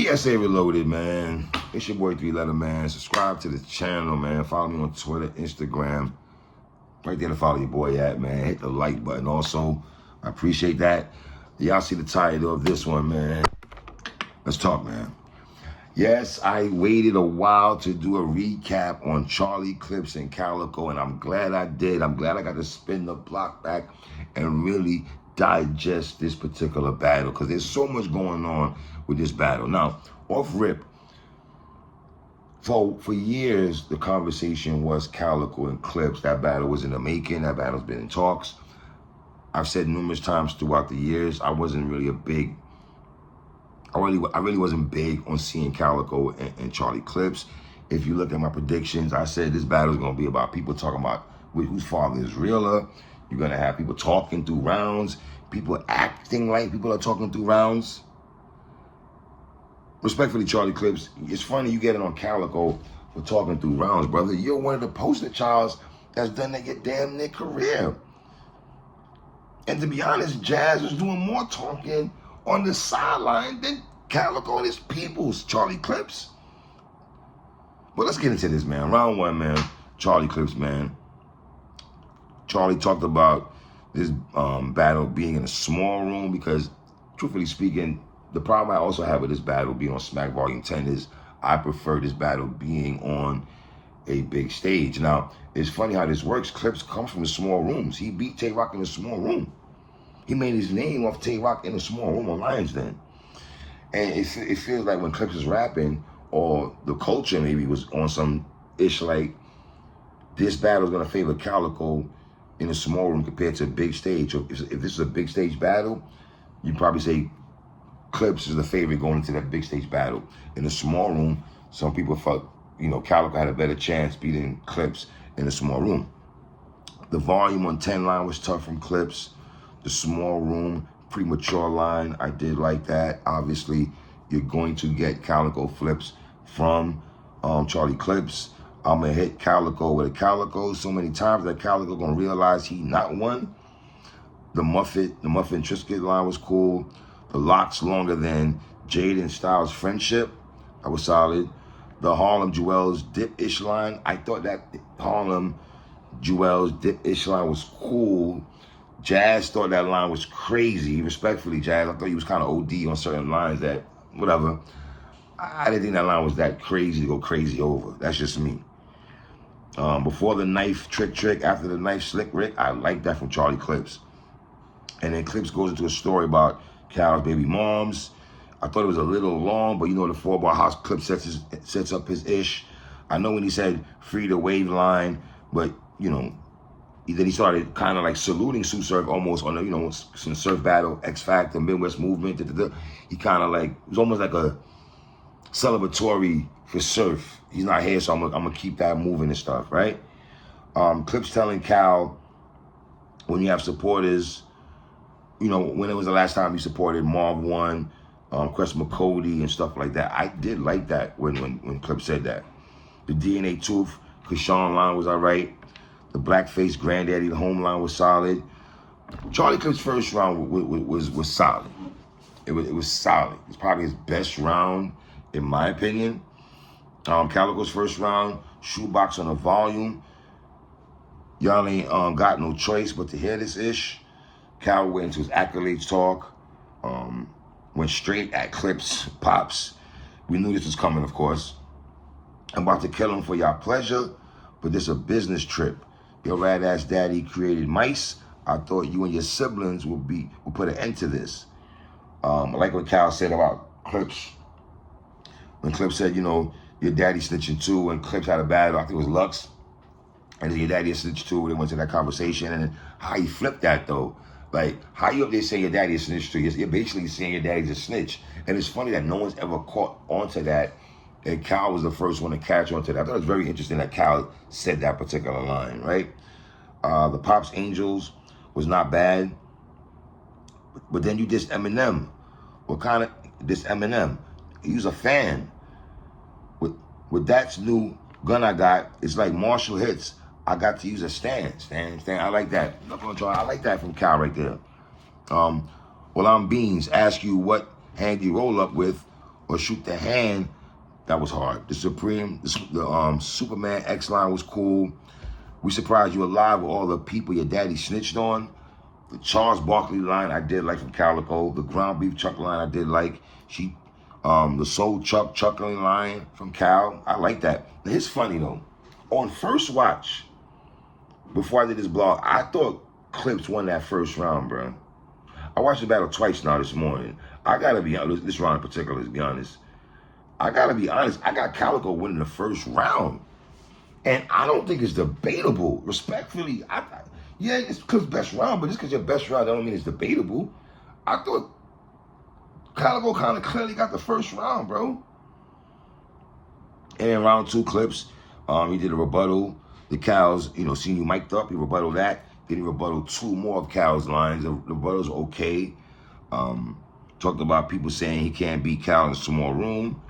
PSA Reloaded, man. It's your boy 3-Letter Man. Subscribe to the channel, man. Follow me on Twitter, Instagram. Right there to follow your boy at, man. Hit the like button also. I appreciate that. Y'all see the title of this one, man. Let's talk, man. Yes, I waited a while to do a recap on Charlie Clips and Calicoe, and I'm glad I did. I'm glad I got to spin the block back and really digest this particular battle because there's so much going on with this battle. Now, off rip, for years, the conversation was Calicoe and Clips. That battle was in the making. That battle's been in talks. I've said numerous times throughout the years, I wasn't really I really wasn't big on seeing Calicoe and Charlie Clips. If you look at my predictions, I said this battle is going to be about people talking about whose father is realer. You're going to have people talking through rounds, people acting like people are talking through rounds. Respectfully, Charlie Clips, it's funny you get it on Calicoe for talking through rounds, brother. You're one of the poster childs that's done that your damn near career. And to be honest, Jazz was doing more talking on the sideline than Calicoe and his peoples, Charlie Clips. But let's get into this, man. Round one, man. Charlie Clips, man. Charlie talked about this battle being in a small room because, truthfully speaking, the problem I also have with this battle being on Smack Volume 10 is I prefer this battle being on a big stage. Now, it's funny how this works. Clips comes from the small rooms. He beat Tay-Rock in a small room. He made his name off Tay-Rock in a small room on Lions Den. And it feels like when Clips is rapping, or the culture maybe was on some ish like, this battle is going to favor Calicoe in a small room compared to a big stage. So if this is a big stage battle, you'd probably say Clips is the favorite going into that big stage battle. In a small room, some people felt, Calicoe had a better chance beating Clips in a small room. The volume on 10 line was tough from Clips. The small room, premature line, I did like that. Obviously, you're going to get Calicoe flips from Charlie Clips. I'm going to hit Calicoe with a Calicoe so many times that Calicoe going to realize he not won. The Muffin Triscuit line was cool. The locks longer than Jade and Styles' friendship. That was solid. The Harlem Jewels dip-ish line. I thought that Harlem Jewels dip-ish line was cool. Jazz thought that line was crazy. Respectfully, Jazz, I thought he was kind of OD on certain lines that, whatever. I didn't think that line was that crazy to go crazy over. That's just me. Before the knife trick, after the knife slick Rick, I like that from Charlie Clips. And then Clips goes into a story about Cal's baby moms. I thought it was a little long, but the 4-bar house Clip sets up his ish. I know when he said free the wave line, but then he started kind of like saluting Sue Surf almost on the, some Surf Battle, X Factor, Midwest Movement. He kind of like, it was almost like a celebratory for Surf. He's not here, so I'm gonna keep that moving and stuff, right? Clips telling Cal, when you have supporters, when it was the last time you supported Marv One, Chris McCody and stuff like that. I did like that when Clips said that. The DNA Tooth, Krishan line was all right. The Blackface Granddaddy, the home line was solid. Charlie Clips' first round was solid. It was solid. It's probably his best round, in my opinion. Calicoe's first round, shoebox on the volume. Y'all ain't got no choice but to hear this ish. Cal went into his accolades talk. Went straight at Clips, Pops. We knew this was coming, of course. I'm about to kill him for y'all pleasure, but this a business trip. Your rad-ass daddy created mice. I thought you and your siblings will put an end to this. I like what Cal said about Clips. When Clips said, your daddy snitching too, and Clips had a battle, I think it was Lux, and then your daddy snitched too, they went to that conversation, and how he flipped that though. Like, how you up there saying your daddy is snitch too? You're basically saying your daddy's a snitch. And it's funny that no one's ever caught onto that, and Cal was the first one to catch onto that. I thought it was very interesting that Cal said that particular line, right? The Pops Angels was not bad. But then you dissed Eminem. What kind of dissed Eminem? He was a fan. With That's New Gun I Got, it's like Marshall hits. I got to use a stand. I like that. I like that from Cal right there. Well, I'm Beans. Ask you what hand you roll up with or shoot the hand. That was hard. The Supreme, the Superman X line was cool. We surprised you alive with all the people your daddy snitched on. The Charles Barkley line I did like from Calicoe. The ground beef chuck line I did like. The soul chuckling line from Cal. I like that. Now, it's funny though. On first watch, before I did this blog, I thought Clips won that first round, bro. I watched the battle twice now this morning. I gotta be honest. This round in particular, let's be honest. I gotta be honest. I got Calicoe winning the first round. And I don't think it's debatable. Respectfully, yeah, it's Clip's best round, but just because your best round, that don't mean it's debatable. I thought Calicoe kind of clearly got the first round, bro. And in round 2, Clips, he did a rebuttal. The Cal's, seeing you mic'd up, he rebutted that. Then he rebutted 2 more of Cal's lines. The rebuttals are okay. Talked about people saying he can't beat Cal in a small room.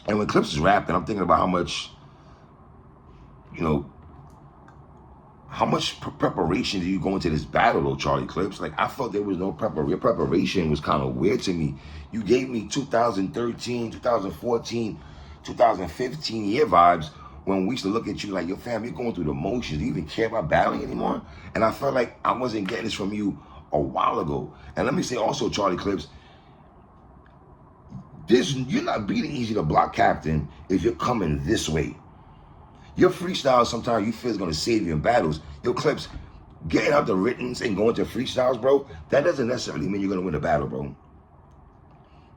And when Clips is rapping, I'm thinking about how much, how much preparation do you go into this battle, though, Charlie Clips? Like, I felt there was no preparation. Your preparation was kind of weird to me. You gave me 2013, 2014, 2015 year vibes when we used to look at you like, yo, fam, you're going through the motions. Do you even care about battling anymore? And I felt like I wasn't getting this from you a while ago. And let me say also, Charlie Clips, you're not beating Easy the Block Captain if you're coming this way. Your freestyles sometimes you feel is going to save you in battles. Your Clips, getting out the writtens and going to freestyles, bro, that doesn't necessarily mean you're going to win the battle, bro.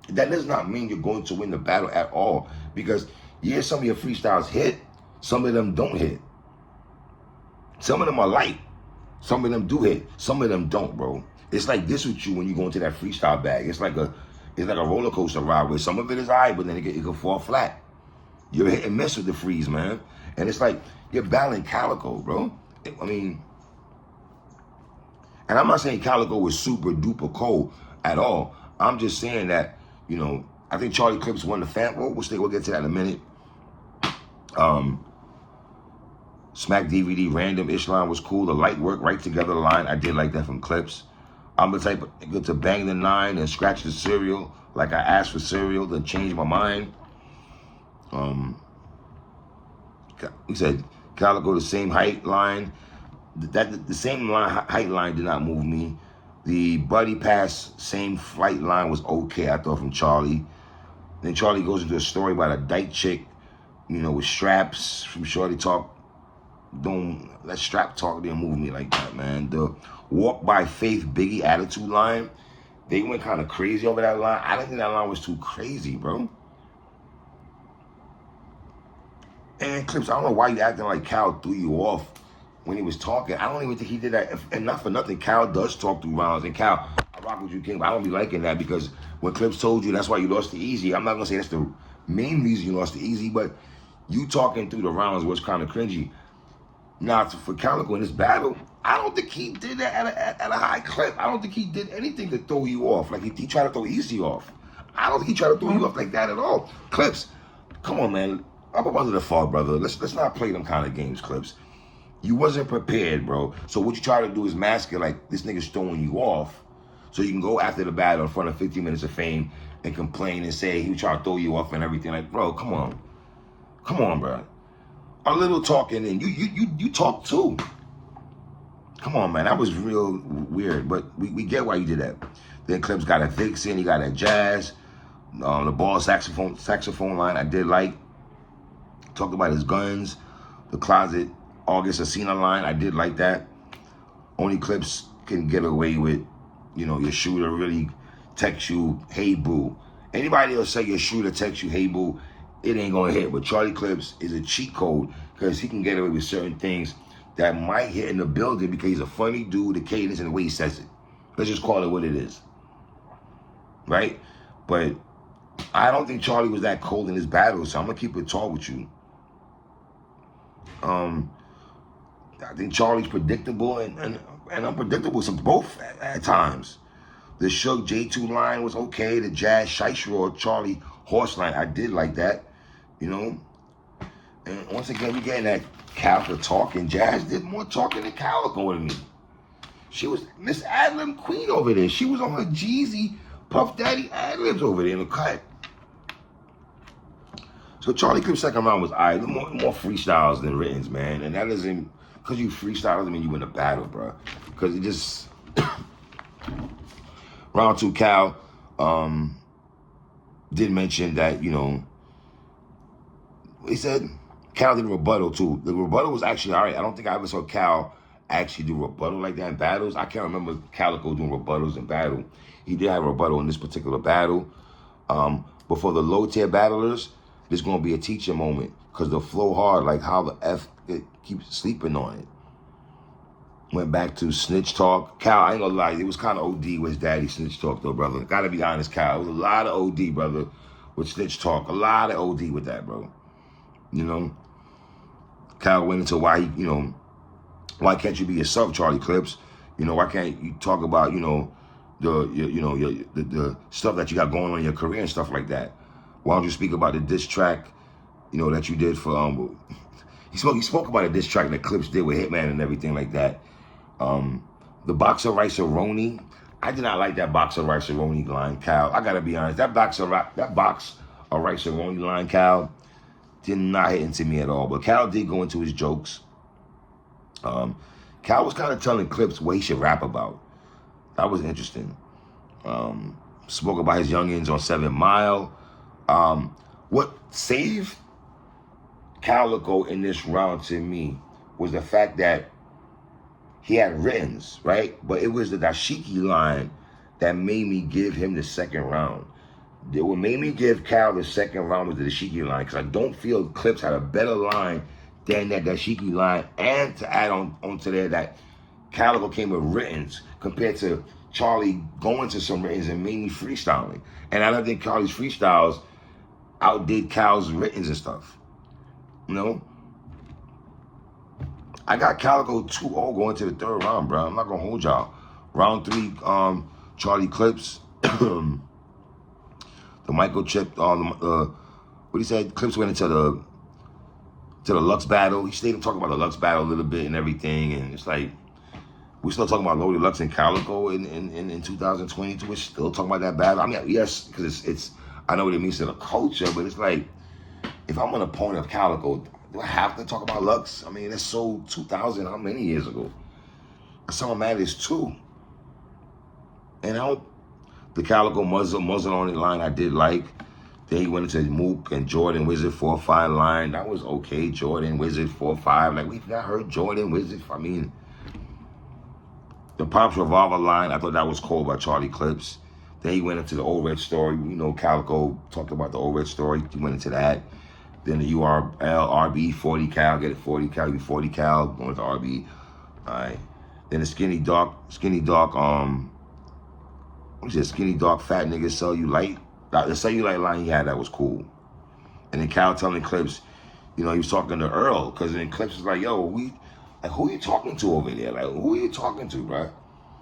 That does not mean you're going to win the battle at all. Because, yeah, some of your freestyles hit, some of them don't hit. Some of them are light. Some of them do hit. Some of them don't, bro. It's like this with you when you go into that freestyle bag. It's like a roller coaster ride where some of it is alright, but then it can fall flat. You're hit and miss with the freeze, man. And it's like you're battling Calicoe, bro. I mean, and I'm not saying Calicoe was super duper cold at all. I'm just saying that, I think Charlie Clips won the fan vote, which we'll get to that in a minute. Smack DVD random-ish line was cool. The light work right together line, I did like that from Clips. I'm the type of nigga to bang the 9 and scratch the cereal like I asked for cereal, then change my mind. He said Calicoe the same height line. The same height line did not move me. The buddy pass same flight line was okay, I thought, from Charlie. Then Charlie goes into a story about a dyke chick, with straps from Shorty Talk. That strap talk didn't move me like that, man. The Walk by Faith Biggie attitude line, they went kind of crazy over that line. I didn't think that line was too crazy, bro. And Clips, I don't know why you acting like Cal threw you off when he was talking. I don't even think he did that. And not for nothing, Cal does talk through rounds. And Cal, I rock with you, King, but I don't be liking that because when Clips told you that's why you lost to Easy, I'm not going to say that's the main reason you lost to Easy, but you talking through the rounds was kind of cringy. Now, for Calicoe in this battle, I don't think he did that at a high clip. I don't think he did anything to throw you off. Like, he tried to throw Easy off. I don't think he tried to throw you off like that at all. Clips, come on, man. Up under the fall, brother. Let's not play them kind of games, Clips. You wasn't prepared, bro. So what you try to do is mask it like this nigga's throwing you off so you can go after the battle in front of 15 minutes of fame and complain and say he was trying to throw you off and everything. Like, bro, come on. Come on, bro. A little talking and you talk too. Come on, man. That was real weird, but we get why you did that. Then Clips got a Vixen, he got a Jazz, the ball saxophone line I did like. Talked about his guns, the Closet August Asina line, I did like that. Only Clips can get away with, your shooter really text you, hey boo. Anybody else say your shooter text you, hey boo, it ain't gonna hit. But Charlie Clips is a cheat code because he can get away with certain things that might hit in the building because he's a funny dude, the cadence and the way he says it. Let's just call it what it is. Right? But I don't think Charlie was that cold in his battle, so I'm gonna keep it tall with you. I think Charlie's predictable and unpredictable, both at times. The Suge J2 line was okay. The Jazz Shice Charlie Horse line, I did like that, And once again, we getting that Calicoe talking. Jazz did more talking than Calicoe to me. She was Miss Adlam Queen over there. She was on her Jeezy Puff Daddy ad-libs over there in the cut. So Charlie Clip's second round was alright. More freestyles than writtens, man. And that doesn't, because you freestyle doesn't mean you win a battle, bro. Because it just, round two, Cal did mention that, you know, he said Cal did a rebuttal too. The rebuttal was actually alright. I don't think I ever saw Cal actually do rebuttal like that in battles. I can't remember Calicoe doing rebuttals in battle. He did have a rebuttal in this particular battle. But for the low tier battlers, this gonna be a teaching moment because the flow hard, like how the F it keeps sleeping on it. Went back to snitch talk. Cal, I ain't gonna lie, it was kind of OD with his daddy snitch talk though, brother. Gotta be honest, Cal. It was a lot of OD, brother, with snitch talk. A lot of OD with that, bro. You know, Cal went into why he, you know, why can't you be yourself, Charlie Clips? You know, why can't you talk about, you know, the stuff that you got going on in your career and stuff like that? Why don't you speak about the diss track, you know, that you did for he spoke about a diss track that Clips did with Hitman and everything like that. The Boxer Rice-A-Roni, I did not like that Boxer Rice-A-Roni line, Cal. I gotta be honest, that Boxer Rice-A-Roni line, Cal, did not hit into me at all. But Cal did go into his jokes. Cal was kind of telling Clips what he should rap about. That was interesting. Spoke about his youngins on 7 Mile. What saved Calicoe in this round to me was the fact that he had writtens, right? But it was the dashiki line that made me give him the second round. What made me give Cal the second round was the dashiki line, because I don't feel Clips had a better line than that dashiki line. And to add onto there, that Calicoe came with writtens compared to Charlie going to some writtens and mainly freestyling. And I don't think Charlie's freestyles outdid Cal's writtens and stuff. You know? I got Calicoe 2-0 going to the third round, bro. I'm not gonna hold y'all. Round 3, Charlie Clips. The microchip, what he said, Clips went into the Lux battle. He stayed and talked about the Lux battle a little bit and everything, and it's like, we're still talking about Loaded Lux and Calicoe in 2022. We're still talking about that battle. I mean, yes, because it's I know what it means to the culture, but it's like, if I'm an opponent of Calicoe, do I have to talk about Lux? I mean, that's so 2000, how many years ago? Summer Madness 2. And the Calicoe muzzle on the line I did like. Then he went into Mook and Jordan Wizard 4-5 line. That was okay. Jordan Wizard 4-5. Like, we've not heard Jordan Wizard. I mean, the Pops Revolver line, I thought that was cool by Charlie Clips. Then he went into the Old Red story. You know, Calicoe talked about the Old Red story. He went into that. Then the URL, RB, 40 cal, get it 40 cal, you 40 cal, going to RB. All right. Then the skinny dark, what is it, skinny dark fat niggas sell you light. The sell you light line he had, that was cool. And then Cal telling Clips, you know, he was talking to Earl, because then Clips was like, yo, who are you talking to over there? Like, who are you talking to, bro?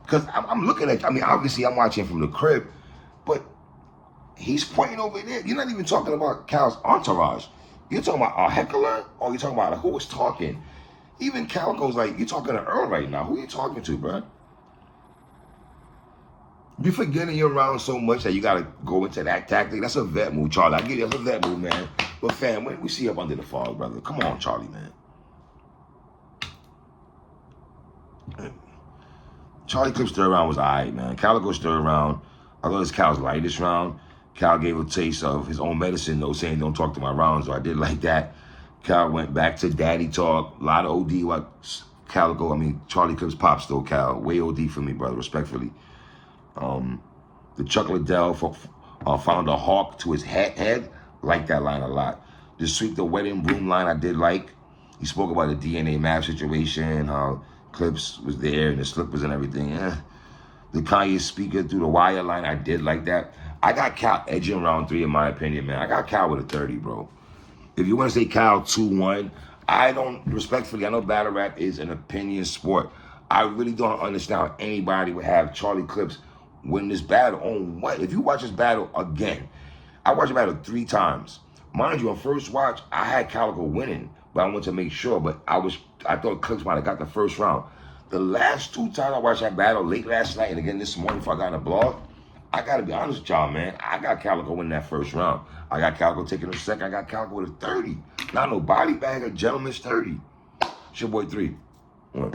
Because I'm looking at, I mean, obviously I'm watching from the crib, but he's pointing over there. You're not even talking about Cal's entourage. You're talking about a heckler, or you're talking about who was talking? Even Calicoe's like, you're talking to Earl right now. Who are you talking to, bro? You forgetting your round so much that you got to go into that tactic. That's a vet move, Charlie. I get it. That's a vet move, man. But, fam, when we see you up under the fog, brother. Come on, Charlie, man. Charlie Clips' third round was all right, man. Calicoe's third round, I thought it was Cal's lightest round. Cal gave a taste of his own medicine, though, saying don't talk to my rounds, so I did like that. Cal went back to daddy talk. A lot of OD like Calicoe. I mean, Charlie Clips pops, though, Cal. Way OD for me, brother, respectfully. The Chuck Liddell found a hawk to his head. Like that line a lot. The Sweep the Wedding Broom line I did like. He spoke about the DNA map situation, how Clips was there and the slippers and everything. The Kanye speaker through the wire line, I did like that. I got Cal edging round 3 in my opinion, man. I got Cal with a 30, bro. If you want to say Cal 2-1, I don't, respectfully, I know battle rap is an opinion sport. I really don't understand how anybody would have Charlie Clips win this battle on what? If you watch this battle again, I watched the battle 3 times. Mind you, on first watch, I had Calicoe winning, but I wanted to make sure, but I thought Clips might have got the first round. The last 2 times I watched that battle, late last night and again this morning before I got in the blog, I got to be honest with y'all, man. I got Calicoe in that first round. I got Calicoe taking the second. I got Calicoe with a 30. Not no body bag, a gentleman's 30. It's your boy 3. 1.